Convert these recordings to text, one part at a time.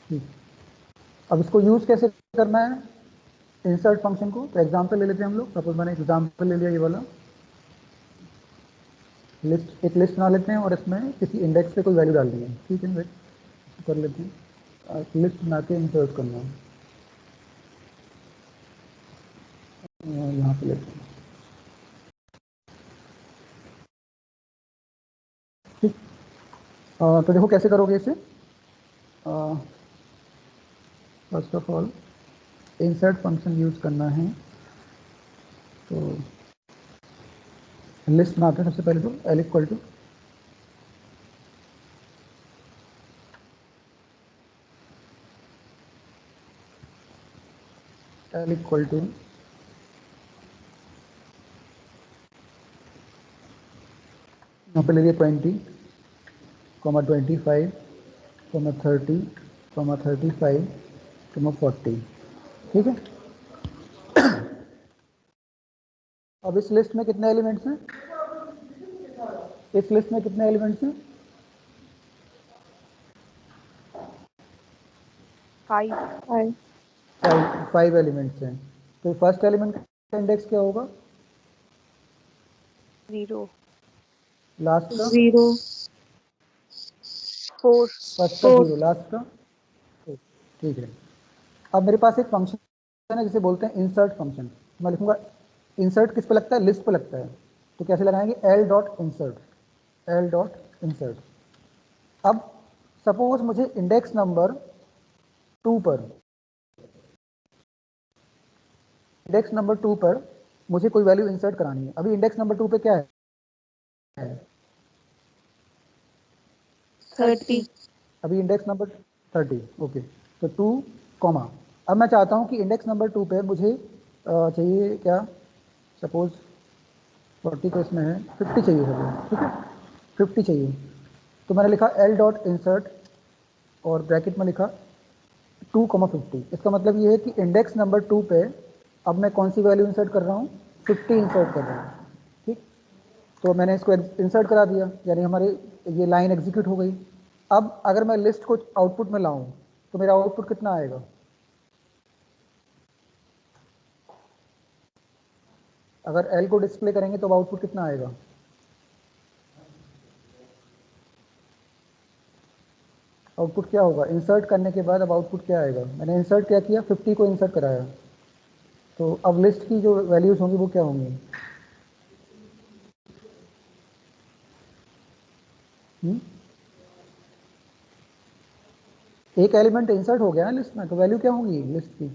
ठीक, अब इसको यूज़ कैसे करना है इंसर्ट फंक्शन को? तो एग्जांपल ले लेते हैं हम लोग। सपोज मैंने एग्जांपल ले लिया ये वाला, लिस्ट, एक लिस्ट बना लेते हैं और इसमें किसी इंडेक्स पे कोई वैल्यू डाल दी है। ठीक है, वेट कर लेते हैं। लिस्ट बना के इंसर्ट करना है, यहाँ पे लेते हैं। ठीक, तो देखो कैसे करोगे इसे। First of all insert function use करना है, तो लिस्ट बनाते हैं सबसे पहले। तो L equal to L equal to यहाँ पे ले लिया 20, 25, 30, 35, 40। ठीक है, अब इस लिस्ट में कितने एलिमेंट्स हैं? इस लिस्ट में कितने एलिमेंट्स हैं? 5 5 एलिमेंट्स हैं। तो फर्स्ट एलिमेंट का इंडेक्स क्या होगा? 0 लास्ट का 0 4 फर्स्ट का 0, लास्ट का 4। ठीक है, अब मेरे पास एक फंक्शन है जिसे बोलते हैं इंसर्ट फंक्शन। मैं लिखूंगा इंसर्ट किस पे लगता है? लिस्ट पे लगता है। तो कैसे लगाएंगे? L dot insert, L dot insert. अब सपोज मुझे इंडेक्स नंबर 2 पर, इंडेक्स नंबर 2 पर मुझे कोई वैल्यू इंसर्ट करानी है। अभी इंडेक्स नंबर 2 पे क्या है? 30 अभी इंडेक्स नंबर 30। ओके, तो 2 कॉमा, अब मैं चाहता हूँ कि इंडेक्स नंबर 2 पे मुझे चाहिए क्या? सपोज 40 तो इसमें है, 50 चाहिए सर। ठीक है, 50 चाहिए। तो मैंने लिखा एल डॉट इंसर्ट और ब्रैकेट में लिखा 2,50। इसका मतलब ये है कि इंडेक्स नंबर 2 पे अब मैं कौन सी वैल्यू इंसर्ट कर रहा हूँ? 50 इंसर्ट कर रहा हूँ। ठीक, तो मैंने इसको इंसर्ट करा दिया, यानी हमारी ये लाइन एग्जीक्यूट हो गई। अब अगर मैं लिस्ट को आउटपुट में लाऊं तो मेरा आउटपुट कितना आएगा? अगर एल को डिस्प्ले करेंगे तो आउटपुट कितना आएगा? आउटपुट क्या होगा इंसर्ट करने के बाद? अब आउटपुट क्या आएगा? मैंने इंसर्ट क्या किया? 50 को इंसर्ट कराया, तो अब लिस्ट की जो वैल्यूज होंगी वो क्या होंगी? एक एलिमेंट इंसर्ट हो गया है लिस्ट में, तो वैल्यू क्या होगी लिस्ट की?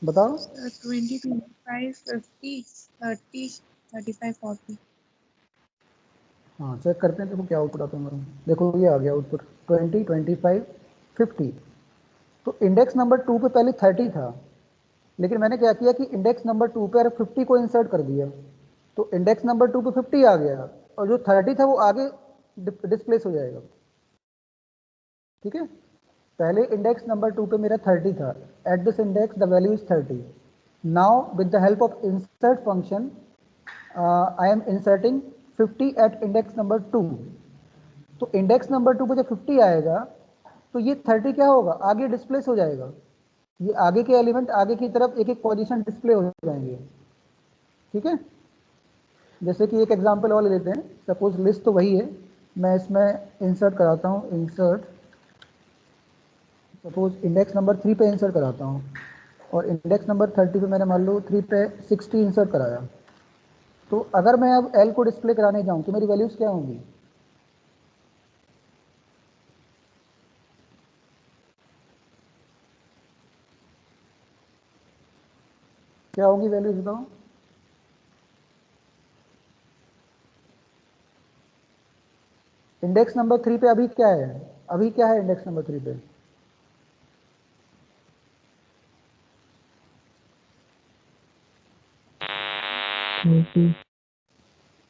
बताओ। 20 25 50 30 35 40। हाँ, चेक करते हैं, देखो क्या आउटपुट आता है हमारा। देखो ये आ गया आउटपुट 20, 25, 50। तो इंडेक्स नंबर 2 पे पहले 30 था, लेकिन मैंने क्या किया कि इंडेक्स नंबर 2 पे 50 को इंसर्ट कर दिया, तो इंडेक्स नंबर 2 पे 50 आ गया, और जो 30 था वो आगे डिस्प्लेस हो जाएगा। ठीक है, पहले इंडेक्स नंबर 2 पे मेरा 30 था, at this index the value is 30। Now with the help of insert function I am inserting 50 at index number 2। तो इंडेक्स नंबर 2 पे जब 50 आएगा तो ये 30 क्या होगा? आगे डिस्प्लेस हो जाएगा। ये आगे के एलिमेंट आगे की तरफ एक एक पोजीशन डिस्प्ले हो जाएंगे। ठीक है, जैसे कि एक एग्जांपल और ले लेते हैं। सपोज लिस्ट तो वही है, मैं इसमें इंसर्ट कराता हूँ, इंसर्ट सपोज इंडेक्स नंबर 3 पे इंसर्ट कराता हूँ, और इंडेक्स नंबर 30 पे मैंने मान लो 3 पे 60 इंसर्ट कराया। तो अगर मैं अब एल को डिस्प्ले कराने जाऊँ तो मेरी वैल्यूज़ क्या होंगी? क्या होंगी वैल्यूज बताओ? इंडेक्स नंबर 3 पे अभी क्या है? अभी क्या है इंडेक्स नंबर 3 पे?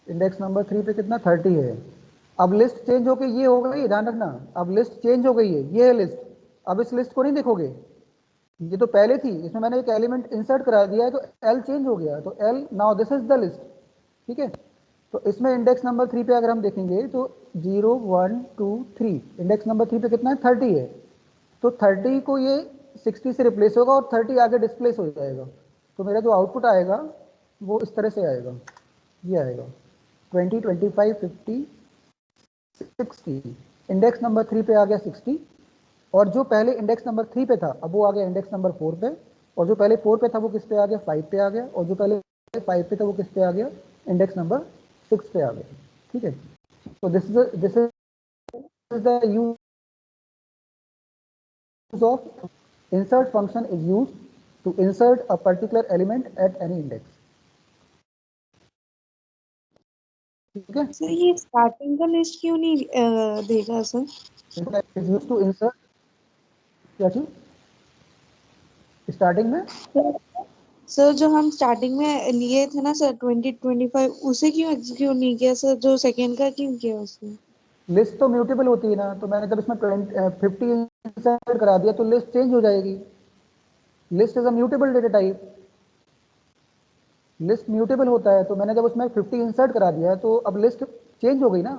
इंडेक्स नंबर 3 पे कितना? 30 है। अब लिस्ट चेंज हो गई, ये हो गई, ध्यान रखना, अब लिस्ट चेंज हो गई है, ये है लिस्ट। अब इस लिस्ट को नहीं देखोगे, ये तो पहले थी, इसमें मैंने एक एलिमेंट इंसर्ट करा दिया है, तो एल चेंज हो गया, तो L now this is the list. ठीक है, तो इसमें इंडेक्स नंबर 3 पे अगर हम देखेंगे तो 0 1 2 3, इंडेक्स नंबर 3 पे कितना है 30 है, तो 30 को ये 60 से रिप्लेस होगा और 30 आगे डिस्प्लेस हो जाएगा, तो मेरा जो आउटपुट आएगा वो इस तरह से आएगा, ये आएगा 20 25 50 60, इंडेक्स नंबर 3 पे आ गया 60, और जो पहले इंडेक्स नंबर 3 पे था अब वो आ गया इंडेक्स नंबर 4 पे, और जो पहले 4 पे था वो किस पे आ गया 5 पे आ गया, और जो पहले 5 पे था वो किस पे आ गया इंडेक्स नंबर 6 पे आ गया। ठीक है, तो this is the use of insert function is used to insert a particular element at any index. ठीक है, सर ये स्टार्टिंग का लिस्ट क्यों नहीं देगा sir? is used to insert, क्या चीज स्टार्टिंग में, सर जो हम स्टार्टिंग में लिए थे ना सर 2025, उसे क्यों एग्जीक्यूट नहीं किया सर? जो सेकेंड का क्यों किया उसने? लिस्ट तो म्यूटेबल होती है ना, तो मैंने जब इसमें 50 इंसर्ट करा दिया तो लिस्ट चेंज हो जाएगी, list is a mutable data type, list mutable होता है, तो मैंने जब उसमें 50 इंसर्ट करा दिया तो अब लिस्ट चेंज हो गई ना,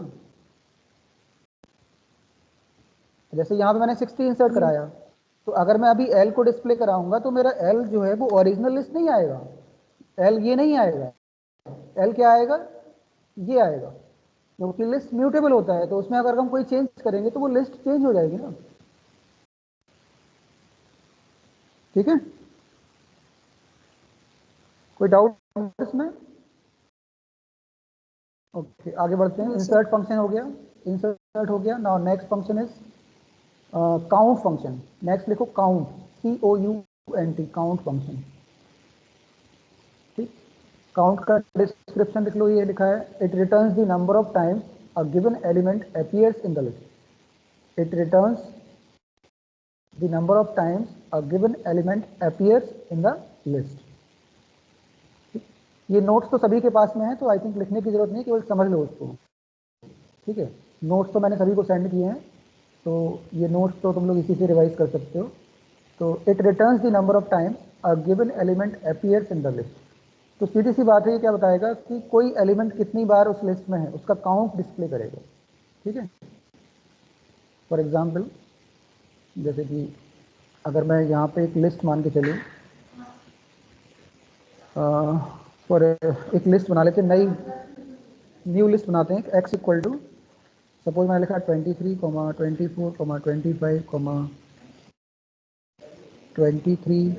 जैसे यहाँ पे मैंने 60 इंसर्ट कराया, तो अगर मैं अभी एल को डिस्प्ले कराऊंगा तो मेरा एल जो है वो ओरिजिनल लिस्ट नहीं आएगा, एल ये नहीं आएगा, एल क्या आएगा, ये आएगा, क्योंकि लिस्ट म्यूटेबल होता है, तो उसमें अगर हम कोई चेंज करेंगे तो वो लिस्ट चेंज हो जाएगी ना। ठीक है, कोई डाउट इसमें? ओके, आगे बढ़ते हैं। इंसर्ट फंक्शन हो गया, इंसर्ट हो गया। Now next function is count function. Next लिखो काउंट, COUNT, काउंट फंक्शन। ठीक, काउंट का डिस्क्रिप्शन लिख लो, ये लिखा है, it returns the number of times a given element appears in the list. It returns the number of times a given element appears in the list. ये notes तो सभी के पास में है, तो आई थिंक लिखने की जरूरत नहीं, केवल समझ लो उसको। ठीक है, नोट्स तो मैंने सभी को सेंड किए हैं, तो ये नोट्स तो तुम लोग इसी से रिवाइज कर सकते हो। तो it returns the number of times a given element appears in the list. तो सीधी सी बात है, ये क्या बताएगा कि कोई एलिमेंट कितनी बार उस लिस्ट में है, उसका काउंट डिस्प्ले करेगा। ठीक है, फॉर एग्जाम्पल जैसे कि अगर मैं यहाँ पे एक लिस्ट मान के चलूँ, फॉर एक लिस्ट बना लेते हैं, नई न्यू लिस्ट बनाते हैं, एक्स इक्वल टू, सपोज मैंने लिखा 23, 24, 25, 23,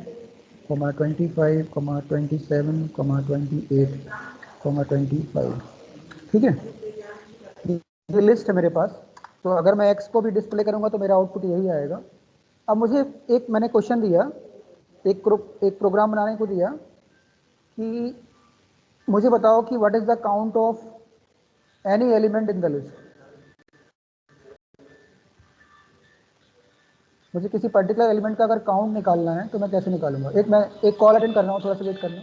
25, 27, 28, 25। ठीक है, ये लिस्ट है मेरे पास। तो अगर मैं एक्स को भी डिस्प्ले करूंगा तो मेरा आउटपुट यही आएगा। अब मुझे एक मैंने क्वेश्चन दिया, एक प्रोग्राम बनाने को दिया कि मुझे बताओ कि what is the count of any element in the list. मुझे किसी पर्टिकुलर एलिमेंट का अगर काउंट निकालना है तो मैं कैसे निकालूंगा? मैं एक कॉल अटेंड कर रहा हूँ, थोड़ा सा वेट करना।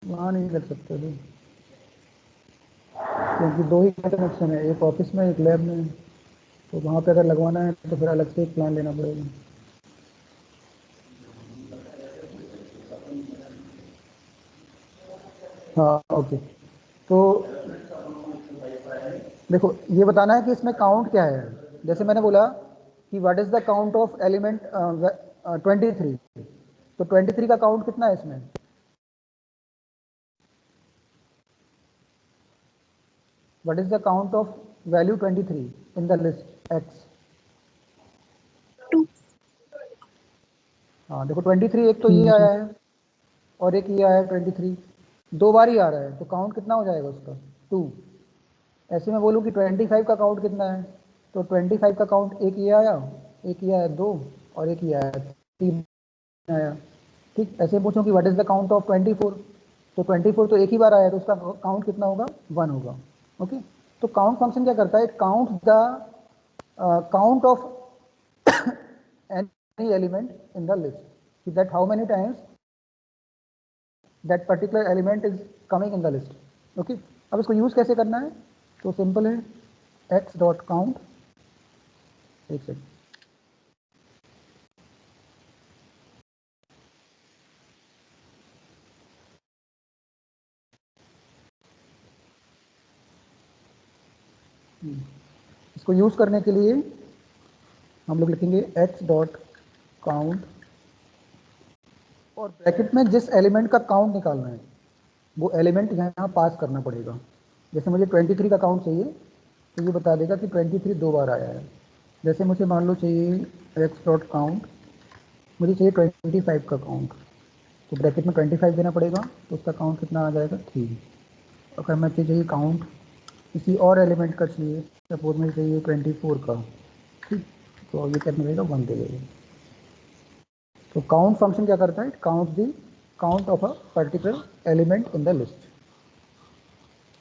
वहाँ नहीं कर सकते अभी, क्योंकि दो ही कनेक्शन है, एक ऑफिस में एक लैब में, तो वहाँ पे अगर लगवाना है तो फिर अलग से एक प्लान लेना पड़ेगा। हाँ ओके, तो देखो ये बताना है कि इसमें काउंट क्या है। जैसे मैंने बोला कि what is the count of element 23, तो 23 का काउंट कितना है इसमें? What is the count of value 23 in the list x? 2। हाँ देखो 23, एक तो ये आया है, और एक ये आया 23, 2 बार ही आ रहा है, तो काउंट कितना हो जाएगा उसका 2। ऐसे मैं बोलूँ कि 25 का काउंट कितना है, तो 25 का काउंट एक ये आया, एक ये आया 2, और एक ये आया 3 आया। ठीक, ऐसे पूछूं कि what is the count of 24, तो 24 तो एक ही बार आया, तो उसका काउंट कितना होगा 1 होगा। ओके, तो काउंट फंक्शन क्या करता है, it count the count of any element in the list, that how many times that particular element is coming in the list. Okay, अब इसको यूज कैसे करना है, तो सिंपल है, एक्स डॉट काउंट, एक सेकंड, इसको यूज करने के लिए हम लोग लिखेंगे एक्स डॉट काउंट, और ब्रैकेट में जिस एलिमेंट का काउंट निकालना है वो एलिमेंट यहाँ पास करना पड़ेगा। जैसे मुझे 23 का काउंट चाहिए, तो ये बता देगा कि 23 2 बार आया है। जैसे मुझे मान लो चाहिए एक्स डॉट काउंट, मुझे चाहिए 25 का काउंट, तो ब्रैकेट में 25 देना पड़ेगा, तो उसका काउंट कितना आ जाएगा 3। अगर मैं चाहिए काउंट किसी और एलिमेंट का चाहिए, सपोज मुझे चाहिए 24 का, ठीक, तो ये क्या मिलेगा 1 दे देगा। तो काउंट फंक्शन क्या करता है, count the count of a particular element in the list.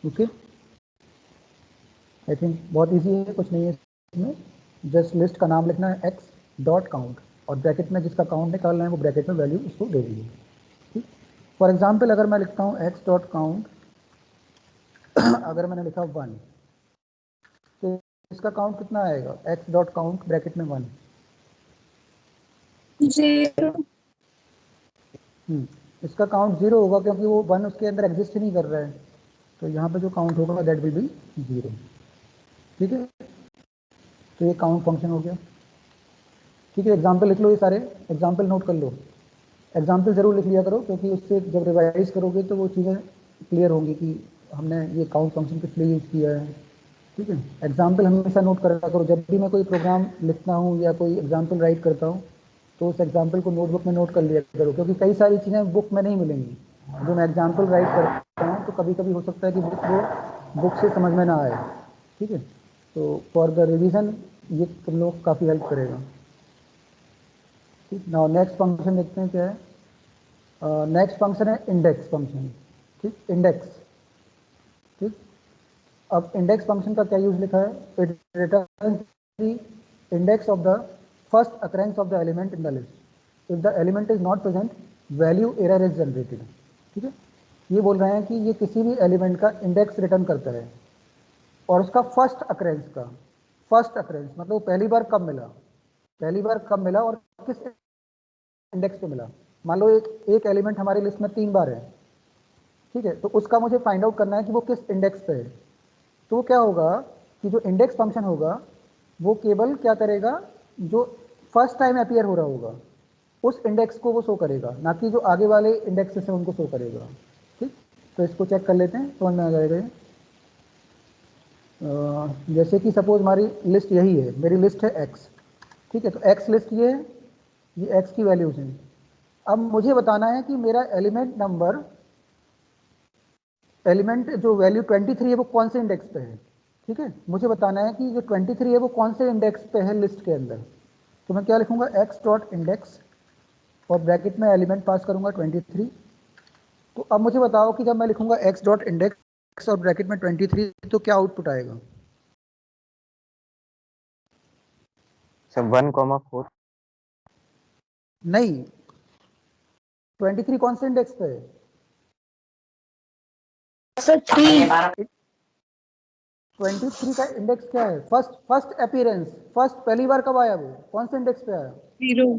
Okay, I think बहुत इजी है, कुछ नहीं है इसमें, जस्ट लिस्ट का नाम लिखना है एक्स डॉट काउंट, और ब्रैकेट में जिसका काउंट निकालना है वो ब्रैकेट में वैल्यू उसको दे दीजिए। ठीक, फॉर एग्जाम्पल अगर मैं लिखता हूँ एक्स डॉट काउंट, अगर मैंने लिखा 1, तो इसका काउंट कितना आएगा, एक्स डॉट काउंट ब्रैकेट में 1, 0। इसका काउंट 0 होगा क्योंकि वो 1 उसके अंदर एग्जिस्ट ही नहीं कर रहा है, तो यहाँ पे जो काउंट होगा दैट विल बी 0। ठीक है, तो ये काउंट फंक्शन हो गया। ठीक है, एग्जाम्पल लिख लो, ये सारे एग्जाम्पल नोट कर लो, एग्जाम्पल ज़रूर लिख लिया करो, क्योंकि उससे जब रिवाइज करोगे तो वो चीज़ें क्लियर होंगी कि हमने ये काउंट फंक्शन किस लिए यूज़ किया है। ठीक है, एग्जाम्पल हमेशा नोट करा करो, जब भी मैं कोई प्रोग्राम लिखता हूँ या कोई एग्जाम्पल राइट करता हूँ तो उस एग्जाम्पल को नोटबुक में नोट कर लिया करो, क्योंकि कई सारी चीज़ें बुक में नहीं मिलेंगी। जो मैं एग्जाम्पल राइट करता हूँ तो कभी कभी हो सकता है कि बुक से समझ में ना आए। ठीक है, तो फॉर द रिवीजन ये तुम लोग काफ़ी हेल्प करेगा। ठीक, नाउ नेक्स्ट फंक्शन देखते हैं क्या है। नेक्स्ट फंक्शन है इंडेक्स फंक्शन। ठीक, इंडेक्स। ठीक, अब इंडेक्स फंक्शन का क्या यूज लिखा है, it return the index of the first occurrence of the element in the list, if the element is not present value error is generated. ठीक है, ये बोल रहे हैं कि ये किसी भी एलिमेंट का इंडेक्स रिटर्न करता है, और उसका फर्स्ट अकरेंस का, फर्स्ट अकरेंस मतलब पहली बार कब मिला, पहली बार कब मिला और किस इंडेक्स पे मिला। मान लो एक एलिमेंट हमारी लिस्ट में 3 बार है, ठीक है, तो उसका मुझे फाइंड आउट करना है कि वो किस इंडेक्स पे है। तो क्या होगा कि जो इंडेक्स फंक्शन होगा वो केवल क्या करेगा, जो फर्स्ट टाइम अपीयर हो रहा होगा उस इंडेक्स को वो शो करेगा, ना कि जो आगे वाले इंडेक्स से उनको शो करेगा। ठीक, तो इसको चेक कर लेते हैं, समझ में आ जाएगा ये। जैसे कि सपोज हमारी लिस्ट यही है, मेरी लिस्ट है एक्स, ठीक है, तो एक्स लिस्ट ये है, ये एक्स की वैल्यूज हैं। अब मुझे बताना है कि मेरा एलिमेंट नंबर, एलिमेंट जो वैल्यू 23 है वो कौन से इंडेक्स पे है। ठीक है, मुझे बताना है कि जो 23 है वो कौन से इंडेक्स पे है लिस्ट के अंदर। तो मैं क्या लिखूंगा, एक्स डॉट इंडेक्स, और ब्रैकेट में एलिमेंट पास करूंगा 23। तो अब मुझे बताओ कि जब मैं लिखूंगा एक्स डॉट इंडेक्स और ब्रैकेट में 23 तो क्या आउटपुट आएगा। सर 1,4। नहीं, 23 कौन से इंडेक्स पे है, सर 3। 23 का इंडेक्स क्या है, फर्स्ट फर्स्ट अपीयरेंस, फर्स्ट पहली बार कब आया, वो कौन से इंडेक्स पे आया, 0।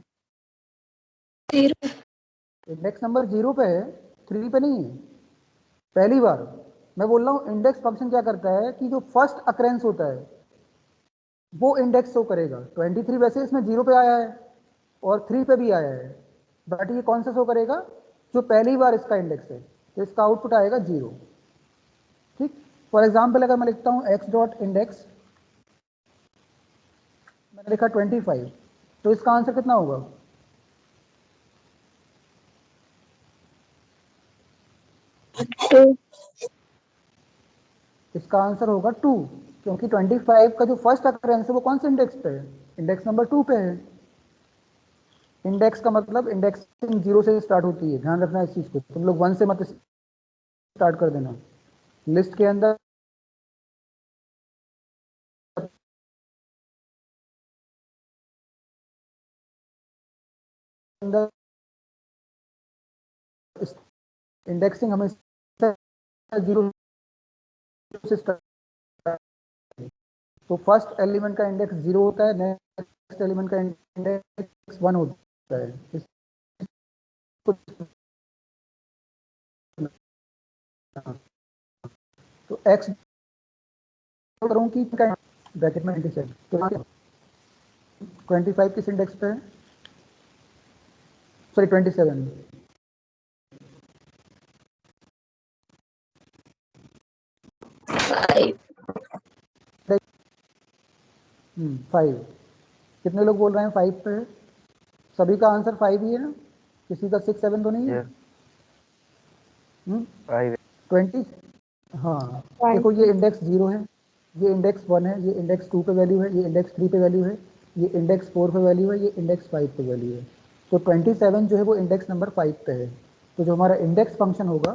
0। इंडेक्स नंबर 0 पे है, 3 पे नहीं है, पहली बार। मैं बोल रहा हूँ इंडेक्स फंक्शन क्या करता है कि जो फर्स्ट अकरेंस होता है वो इंडेक्स शो करेगा। 23 वैसे इसमें 0 पे आया है और 3 पे भी आया है, बट ये कौन सा शो करेगा, जो पहली बार इसका इंडेक्स है, तो इसका आउटपुट आएगा 0। ठीक, फॉर एग्जाम्पल अगर मैं लिखता हूँ एक्स डॉट इंडेक्स, मैंने लिखा 25, तो इसका आंसर कितना होगा, इसका आंसर होगा 2, क्योंकि 25 का जो फर्स्ट अकरेंस है वो कौन से इंडेक्स पे है? इंडेक्स नंबर 2 पे है। इंडेक्स का मतलब इंडेक्सिंग 0 से स्टार्ट होती है, ध्यान रखना इस चीज को, तुम लोग 1 से मत स्टार्ट कर देना। लिस्ट के अंदर इंडेक्सिंग हमेशा 0 से स्टार्ट। तो फर्स्ट एलिमेंट का इंडेक्स 0 होता है, नेक्स्ट एलिमेंट का इंडेक्स 1 होता है। तो x करूँ कि ब्रैकेट में 27, तो 25 किस इंडेक्स पे है? सॉरी 27, 5। कितने लोग बोल रहे हैं 5 पे है? सभी का आंसर 5 ही है ना, किसी का 6 7 तो नहीं है? 5 20। हाँ देखो, ये इंडेक्स 0 है, ये इंडेक्स 1 है, ये इंडेक्स 2 पे वैल्यू है, ये इंडेक्स 3 पे वैल्यू है, ये इंडेक्स 4 पे वैल्यू है, ये इंडेक्स 5 पे वैल्यू है। तो 27 जो है वो इंडेक्स नंबर 5 पे है। तो जो हमारा इंडेक्स फंक्शन होगा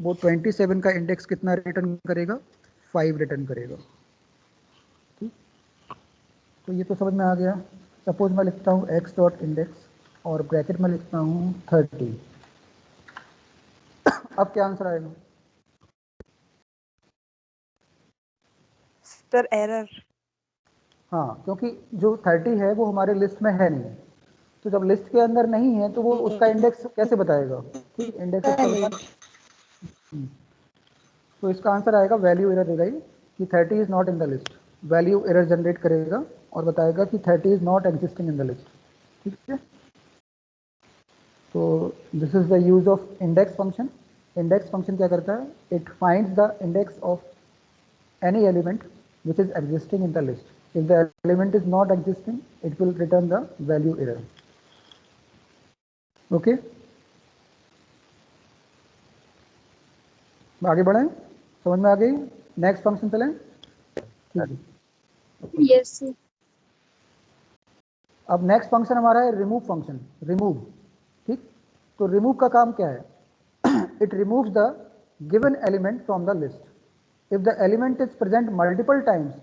वो 27 का इंडेक्स कितना रिटर्न करेगा? 5 रिटर्न करेगा। ठीक, तो ये तो समझ में आ गया। सपोज मैं लिखता हूँ x डॉट इंडेक्स और ब्रैकेट में लिखता हूँ 30। अब क्या आंसर आएगा? Sir error. हाँ, क्योंकि जो 30 है वो हमारे लिस्ट में है नहीं, तो जब लिस्ट के अंदर नहीं है तो वो उसका इंडेक्स कैसे बताएगा? ठीक, इंडेक्स उसका बता। तो इसका आंसर आएगा, वैल्यू एरर देगा ये कि 30 is not in the list. Value error generate करेगा और बताएगा कि 30 is not existing in the list. ठीक है, तो this is the use of index function. Index function क्या करता है? It finds the index of any element which is existing in the list. If the element is not existing, it will return the value error. Okay? आगे बढ़ें, समझ में आ गई? Next function चलें। ठीक है, यस अब नेक्स्ट फंक्शन हमारा है रिमूव फंक्शन, रिमूव। ठीक, तो रिमूव का काम क्या है? It removes the given element from the list. If the element is present multiple times,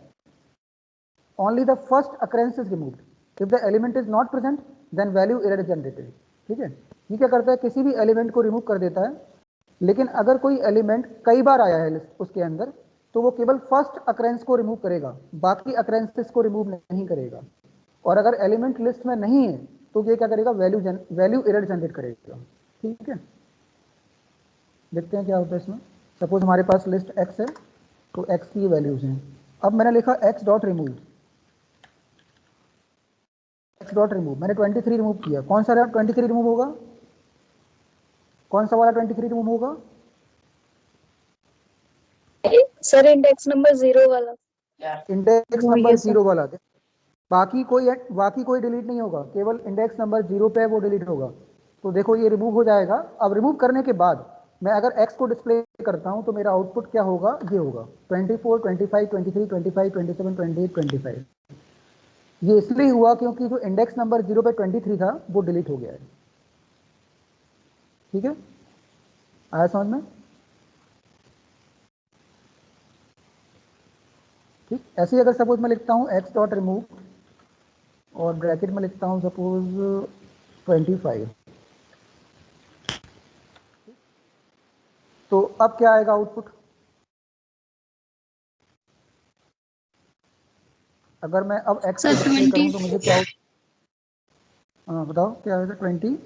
only the first occurrence is removed. If the element is not present, then value error is generated. ठीक है, ये क्या करता है? किसी भी element को remove कर देता है, लेकिन अगर कोई एलिमेंट कई बार आया है उसके अंदर, तो वो केवल फर्स्ट अकरेंस को रिमूव करेगा, बाकी अकरेंसेस को रिमूव नहीं करेगा। और अगर एलिमेंट लिस्ट में नहीं है तो ये क्या करेगा? वैल्यू एरर जनरेट करेगा। ठीक है, देखते हैं क्या होता है इसमें। सपोज हमारे पास लिस्ट x है, तो x की वैल्यूज हैं। अब मैंने लिखा x dot remove, x dot remove, मैंने 23 रिमूव किया। कौन सा 23 रिमूव होगा? कौन सा वाला 23 रिमूव होगा? सर इंडेक्स नंबर 0 वाला। इंडेक्स नंबर 0 वाला। बाकी कोई डिलीट नहीं होगा, केवल इंडेक्स नंबर 0 पे वो डिलीट होगा। तो देखो ये रिमूव हो जाएगा। अब रिमूव करने के बाद मैं अगर x को डिस्प्ले करता हूं तो मेरा आउटपुट क्या होगा? ये होगा 24, 25, 23, 25, 27, 28, 25। ये इसलिए हुआ क्योंकि जो इंडेक्स नंबर 0 पे 23 था वो डिलीट हो गया है। ठीक है, आया समझ में? ठीक, ऐसे ही अगर सपोज मैं लिखता हूँ x डॉट रिमूव और ब्रैकेट में लिखता हूँ सपोज 25, तो अब क्या आएगा आउटपुट? अगर मैं अब x को सर डिस्प्ले 20 करूं तो मुझे क्या बताओ क्या आएगा? 20,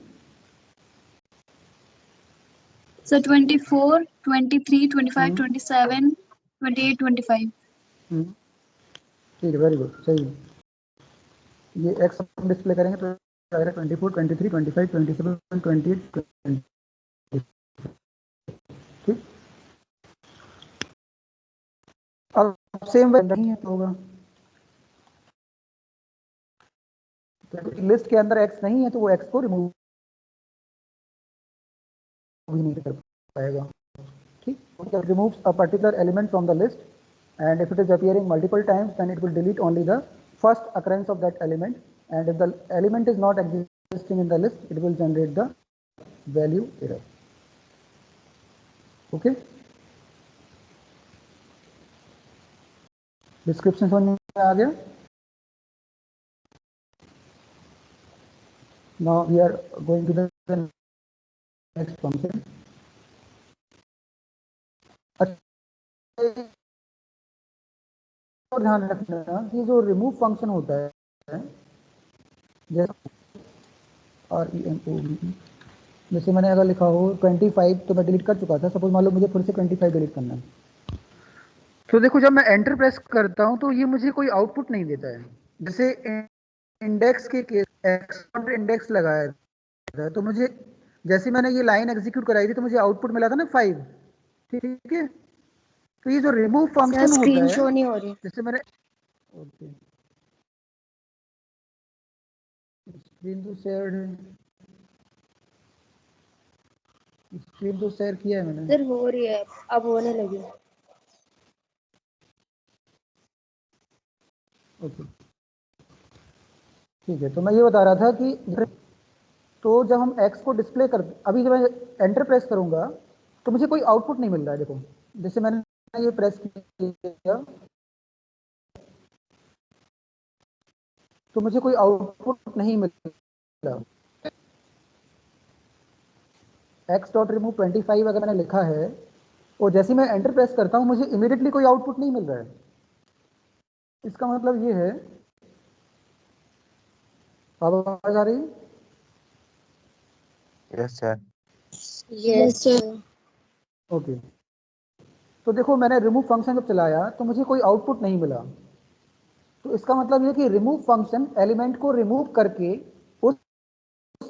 सर 24 23 25 27 28 25। ठीक है, वेरी गुड, सही है। ये x हम डिस्प्ले करेंगे तो आएगा 24, 23, 25, 27, 28, 20। ठीक, अब सेम वे नहीं है तो होगा, लिस्ट के अंदर x नहीं है तो वो x को रिमूव भी नहीं कर पाएगा। ठीक, removes a particular element from the list and if it is appearing multiple times, then it will delete only the first occurrence of that element, and if the element is not existing in the list, it will generate the value error. Okay, description समझ में आ गया. Now we are going to the next function. और ध्यान रखना कि जो remove function होता है, जैसे मैंने अगर लिखा हो 25 तो मैं डिलीट कर चुका था, सपोज मान लो मुझे फिर से 25 डिलीट करना है, तो देखो जब मैं एंटर प्रेस करता हूं तो ये मुझे कोई आउटपुट नहीं देता है. जैसे इंडेक्स के केस एक्सपोर्ट इंडेक्स लगाया था, तो मुझे जैसे मैंने ये लाइन एग्जीक्यूट कराई थी तो मुझे आउटपुट मिला था ना 5. ठीक है, तो ये जो रिमूव फंक्शन होता है, शो नहीं हो रही. जैसे मैंने ओके स्क्रीन तो शेयर है, स्क्रीन तो शेयर किया है मैंने. सर हो रही है, अब होने लगी. ओके ठीक है, तो मैं ये बता रहा था कि तो जब हम x को डिस्प्ले कर, अभी जब मैं एंटर प्रेस करूंगा तो मुझे कोई आउटपुट नहीं मिल रहा है. देखो जैसे मैंने ये प्रेस किया तो मुझे कोई आउटपुट नहीं मिल रहा. x.remove25 अगर मैंने लिखा है और जैसे मैं एंटर प्रेस करता हूं मुझे इमीडिएटली कोई आउटपुट नहीं मिल रहा है. इसका मतलब ये है, आवाज आ रही? Yes sir. Yes sir. Okay, तो देखो मैंने रिमूव फंक्शन जब चलाया तो मुझे कोई आउटपुट नहीं मिला. तो इसका मतलब ये कि रिमूव फंक्शन एलिमेंट को रिमूव करके उस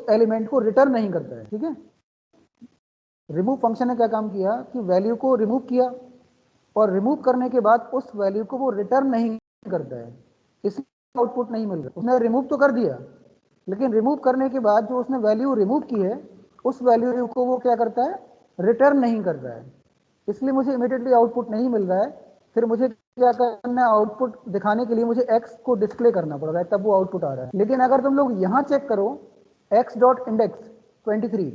एलिमेंट को रिटर्न नहीं करता है. ठीक है, रिमूव फंक्शन ने क्या काम किया कि वैल्यू को रिमूव किया और रिमूव करने के बाद उस वैल्यू को वो रिटर्न नहीं करता है, इसलिए आउटपुट नहीं मिल रहा. उसने रिमूव तो कर दिया, लेकिन रिमूव करने के बाद जो उसने वैल्यू रिमूव की है उस वैल्यू को वो क्या करता है, रिटर्न नहीं कर रहा है. इसलिए मुझे इमीडिएटली आउटपुट नहीं मिल रहा है. फिर मुझे क्या करना है, आउटपुट दिखाने के लिए मुझे x को डिस्प्ले करना पड़ रहा है, तब वो आउटपुट आ रहा है. लेकिन अगर तुम लोग यहाँ चेक करो x.index 23,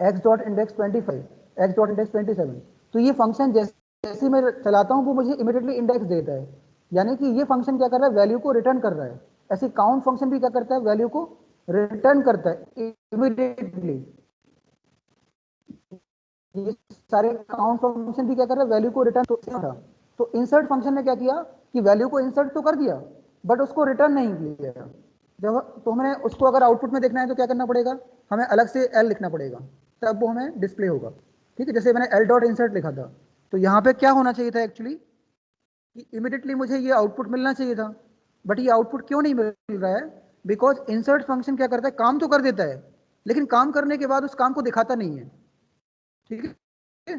x.index 25, x.index 27, तो ये फंक्शन जैसे मैं चलाता हूँ वो मुझे इमीडिएटली इंडेक्स देता है. यानी कि ये फंक्शन क्या कर रहा है, वैल्यू को रिटर्न कर रहा है. ऐसे काउंट फंक्शन भी क्या करता है, वैल्यू को रिटर्न करता है इमीडिएटली. ये सारे काउंट फंक्शन भी क्या कर रहा है, वैल्यू को रिटर्न. तो इंसर्ट फंक्शन ने क्या किया कि वैल्यू को इंसर्ट तो कर दिया बट उसको रिटर्न नहीं किया. जब तो हमें उसको अगर आउटपुट में देखना है तो क्या करना पड़ेगा, हमें अलग से एल लिखना पड़ेगा, तब वो हमें डिस्प्ले होगा. ठीक है, जैसे मैंने एल डॉट इंसर्ट लिखा था, तो यहाँ पे क्या होना चाहिए था एक्चुअली कि इमीडिएटली मुझे ये आउटपुट मिलना चाहिए था, बट ये आउटपुट क्यों नहीं मिल रहा है, बिकॉज इंसर्ट फंक्शन क्या करता है, काम तो कर देता है लेकिन काम करने के बाद उस काम को दिखाता नहीं है. ठीक है,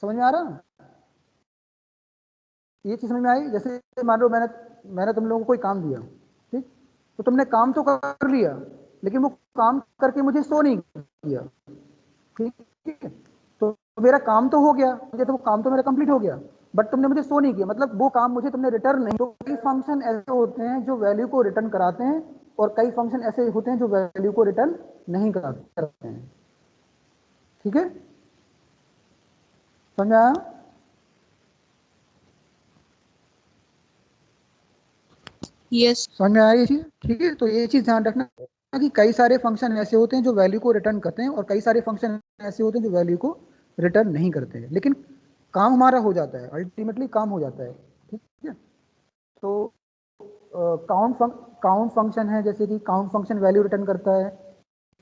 समझ में आ रहा, ये चीज समझ में आई? जैसे मान लो मैंने तुम लोगों को कोई काम दिया, ठीक, तो तुमने काम तो कर लिया लेकिन वो काम करके मुझे शो नहीं किया. ठीक है, तो मेरा काम तो हो गया, तो वो काम तो मेरा कंप्लीट हो गया बट तुमने मुझे शो नहीं किया, मतलब वो काम मुझे तुमने रिटर्न नहीं. तो कई फंक्शन ऐसे होते हैं जो वैल्यू को रिटर्न कराते हैं और कई फंक्शन ऐसे होते हैं जो वैल्यू को रिटर्न नहीं कराते हैं. ठीक है, समझ आया? यस. समझ में आया ये चीज? ठीक है, तो ये चीज ध्यान रखना कि कई सारे फंक्शन ऐसे होते हैं जो वैल्यू को रिटर्न करते हैं और कई सारे फंक्शन ऐसे होते हैं जो वैल्यू को रिटर्न नहीं करते हैं, लेकिन काम हमारा हो जाता है, अल्टीमेटली काम हो जाता है. ठीक है, तो काउंट फंक्शन है, जैसे कि काउंट फंक्शन वैल्यू रिटर्न करता है,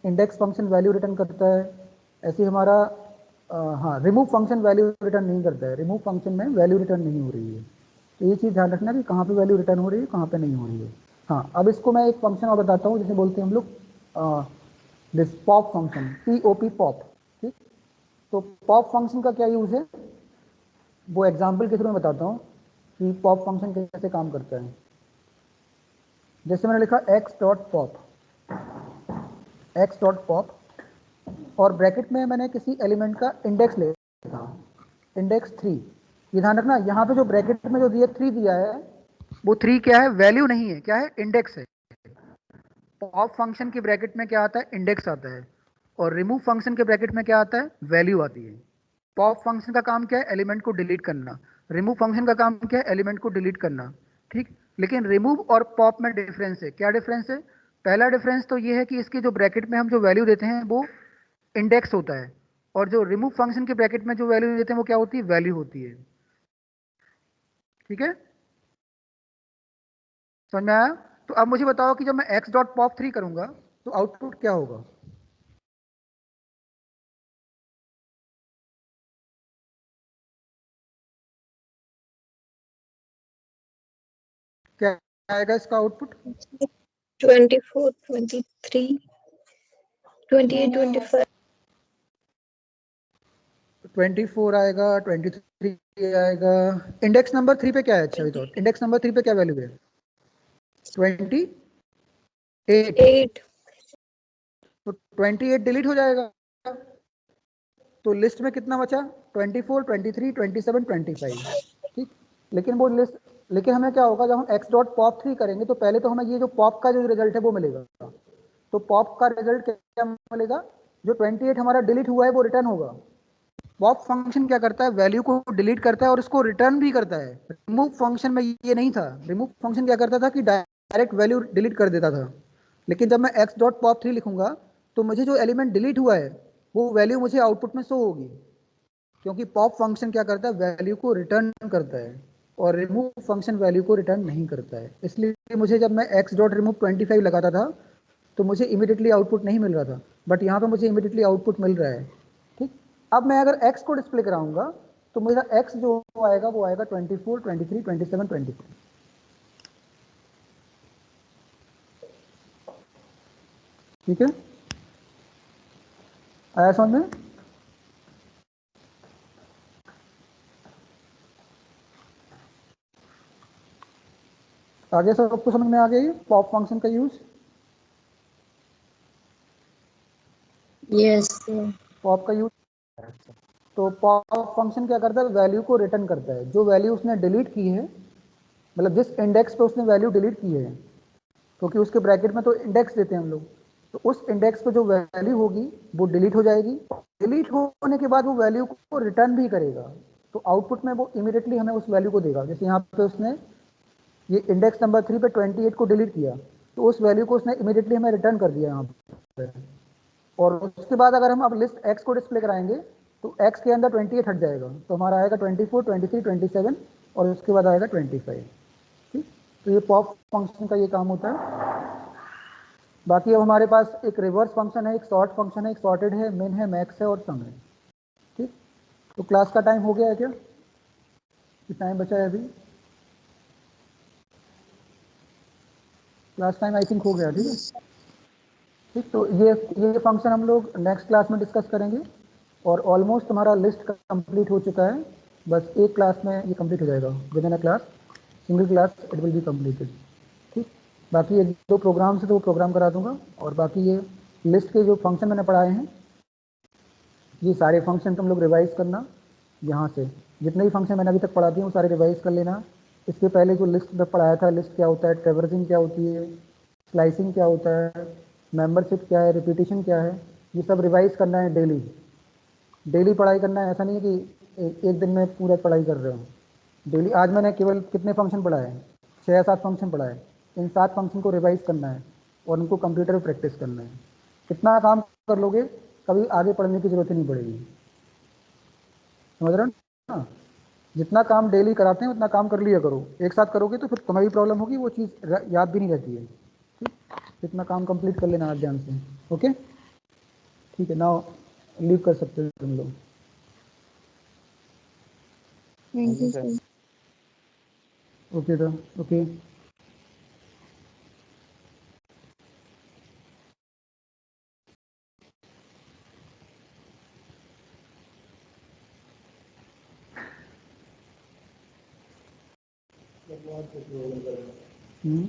इंडेक्स फंक्शन वैल्यू रिटर्न करता है. ऐसे हमारा हाँ, रिमूव फंक्शन वैल्यू रिटर्न नहीं करता है, रिमूव फंक्शन में वैल्यू रिटर्न नहीं हो रही है. तो ये चीज़ ध्यान रखना कि कहाँ पे वैल्यू रिटर्न हो रही है, कहाँ पे नहीं हो रही है. हाँ, अब इसको मैं एक फंक्शन और बताता हूँ जिसे बोलते हैं हम लोग this pop function, POP pop. ठीक, तो पॉप फंक्शन का क्या यूज़ है वो एग्जाम्पल के थ्रू मैं बताता हूँ कि पॉप फंक्शन कैसे काम करता है. जैसे मैंने लिखा x डॉट पॉप और ब्रैकेट में मैंने किसी एलिमेंट का इंडेक्स ले लिखा, इंडेक्स 3. ये ध्यान रखना, यहाँ पे जो ब्रैकेट में जो दिया 3 दिया है वो 3 क्या है, वैल्यू नहीं है, क्या है, इंडेक्स है। पॉप फंक्शन के ब्रैकेट में क्या आता है, इंडेक्स आता है, और रिमूव फंक्शन के ब्रैकेट में क्या आता है, वैल्यू आती है। पॉप फंक्शन का काम क्या है, एलिमेंट को डिलीट करना। रिमूव फंक्शन का काम क्या है, एलिमेंट को डिलीट करना। ठीक, लेकिन रिमूव और पॉप में डिफरेंस है। क्या डिफरेंस है? पहला डिफरेंस तो ये है कि इसके जो ब्रैकेट में हम जो वैल्यू देते हैं वो इंडेक्स होता है, और जो रिमूव फंक्शन के ब्रैकेट में जो वैल्यू देते हैं वो क्या होती है, वैल्यू होती है। ठीक है, समझ में आया? तो अब मुझे बताओ कि जब मैं x डॉट पॉप 3 करूंगा तो आउटपुट क्या होगा? क्या आएगा इसका आउटपुट? 24, 23, 28, 25। 24 आएगा, 23 आएगा। इंडेक्स नंबर 3 पे क्या है? अच्छा विदाउट इंडेक्स नंबर 3 पे क्या वैल्यू है? 28। 8। तो 28 डिलीट हो जाएगा, तो लिस्ट में कितना बचा? 24, 23, 27, 25। ठीक, लेकिन वो लिस्ट, लेकिन हमें क्या होगा, जब हम x डॉट पॉप 3 करेंगे तो पहले तो हमें ये जो पॉप का जो रिजल्ट है वो मिलेगा। तो पॉप का रिजल्ट क्या मिलेगा? जो 28 हमारा डिलीट हुआ है वो रिटर्न होगा। पॉप फंक्शन क्या करता है, वैल्यू को डिलीट करता है और उसको रिटर्न भी करता है। रिमूव फंक्शन में ये नहीं था। रिमूव फंक्शन क्या करता था कि डायरेक्ट वैल्यू डिलीट कर देता था, लेकिन जब मैं x डॉट पॉप 3 लिखूंगा तो मुझे जो एलिमेंट डिलीट हुआ है वो वैल्यू मुझे आउटपुट में शो होगी, क्योंकि पॉप फंक्शन क्या करता है, वैल्यू को रिटर्न करता है, और रिमूव फंक्शन वैल्यू को रिटर्न नहीं करता है। इसलिए मुझे जब मैं x डॉट रिमूव 25 लगाता था तो मुझे इमीडिएटली आउटपुट नहीं मिल रहा था, बट यहाँ पे मुझे इमीडिएटली आउटपुट मिल रहा है। ठीक, अब मैं अगर x को डिस्प्ले कराऊंगा तो मेरा x जो आएगा वो आएगा 24, 23, 27, 24। ठीक है, आया समझ में? आगे सबको समझ में आ गई पॉप फंक्शन का यूज? यस। पॉप का यूज, तो पॉप फंक्शन क्या करता है, वैल्यू को रिटर्न करता है। जो वैल्यू उसने डिलीट की है, मतलब जिस इंडेक्स पे उसने वैल्यू डिलीट की है, क्योंकि उसके ब्रैकेट में तो इंडेक्स देते हैं हम लोग, तो उस इंडेक्स पे जो वैल्यू होगी वो डिलीट हो जाएगी। डिलीट होने के बाद वो वैल्यू को रिटर्न भी करेगा, तो आउटपुट में वो इमीडिएटली हमें उस वैल्यू को देगा। जैसे यहाँ पे उसने ये इंडेक्स नंबर 3 पे 28 को डिलीट किया, तो उस वैल्यू को उसने इमीडिएटली हमें रिटर्न कर दिया यहाँ पे। और उसके बाद अगर हम अब लिस्ट x को डिस्प्ले कराएंगे तो x के अंदर 28 हट जाएगा, तो हमारा आएगा 24, 23, 27 और उसके बाद आएगा 25। ठीक, तो ये पॉप फंक्शन का ये काम होता है। बाकी अब हमारे पास एक रिवर्स फंक्शन है, एक सॉर्ट फंक्शन है, एक सॉर्टेड है, मिन है, मैक्स है और सम है। ठीक, तो क्लास का टाइम हो गया है क्या? टाइम बचा है अभी? क्लास टाइम आई थिंक हो गया। ठीक है, ठीक, तो ये फंक्शन हम लोग नेक्स्ट क्लास में डिस्कस करेंगे, और ऑलमोस्ट हमारा लिस्ट कंप्लीट हो चुका है। बस एक क्लास में ये कंप्लीट हो जाएगा, with in a class, single class it will be completed. ठीक, बाकी ये 2 प्रोग्राम से तो वो प्रोग्राम करा दूंगा, और बाकी ये लिस्ट के जो फंक्शन मैंने पढ़ाए हैं ये सारे फंक्शन तुम लोग रिवाइज करना। यहाँ से जितने भी फंक्शन मैंने अभी तक पढ़ा दिए वो सारे रिवाइज कर लेना। इसके पहले जो लिस्ट में पढ़ाया था, लिस्ट क्या होता है, ट्रेवर्सिंग क्या होती है, स्लाइसिंग क्या होता है, मेंबरशिप क्या है, रिपीटिशन क्या है, ये सब रिवाइज करना है डेली। डेली पढ़ाई करना है, ऐसा नहीं है कि एक दिन में पूरा पढ़ाई कर रहे हो। डेली आज मैंने केवल कितने फंक्शन पढ़ाए हैं, 6 या 7 फंक्शन पढ़ाए। इन 7 फंक्शन को रिवाइज करना है और उनको कंप्यूटर पर प्रैक्टिस करना है। कितना काम कर लोगे, कभी आगे पढ़ने की जरूरत ही नहीं पड़ेगी। समझ रहे हो ना? जितना काम डेली कराते हैं उतना काम कर लिया करो। एक साथ करोगे तो फिर तुम्हारी प्रॉब्लम होगी, वो चीज़ याद भी नहीं रहती है। ठीक, इतना काम कंप्लीट कर लेना आप ध्यान से। ओके, ठीक है, नाउ लीव कर सकते हो तुम लोग। Thank you sir. ओके तो ओके। हम्म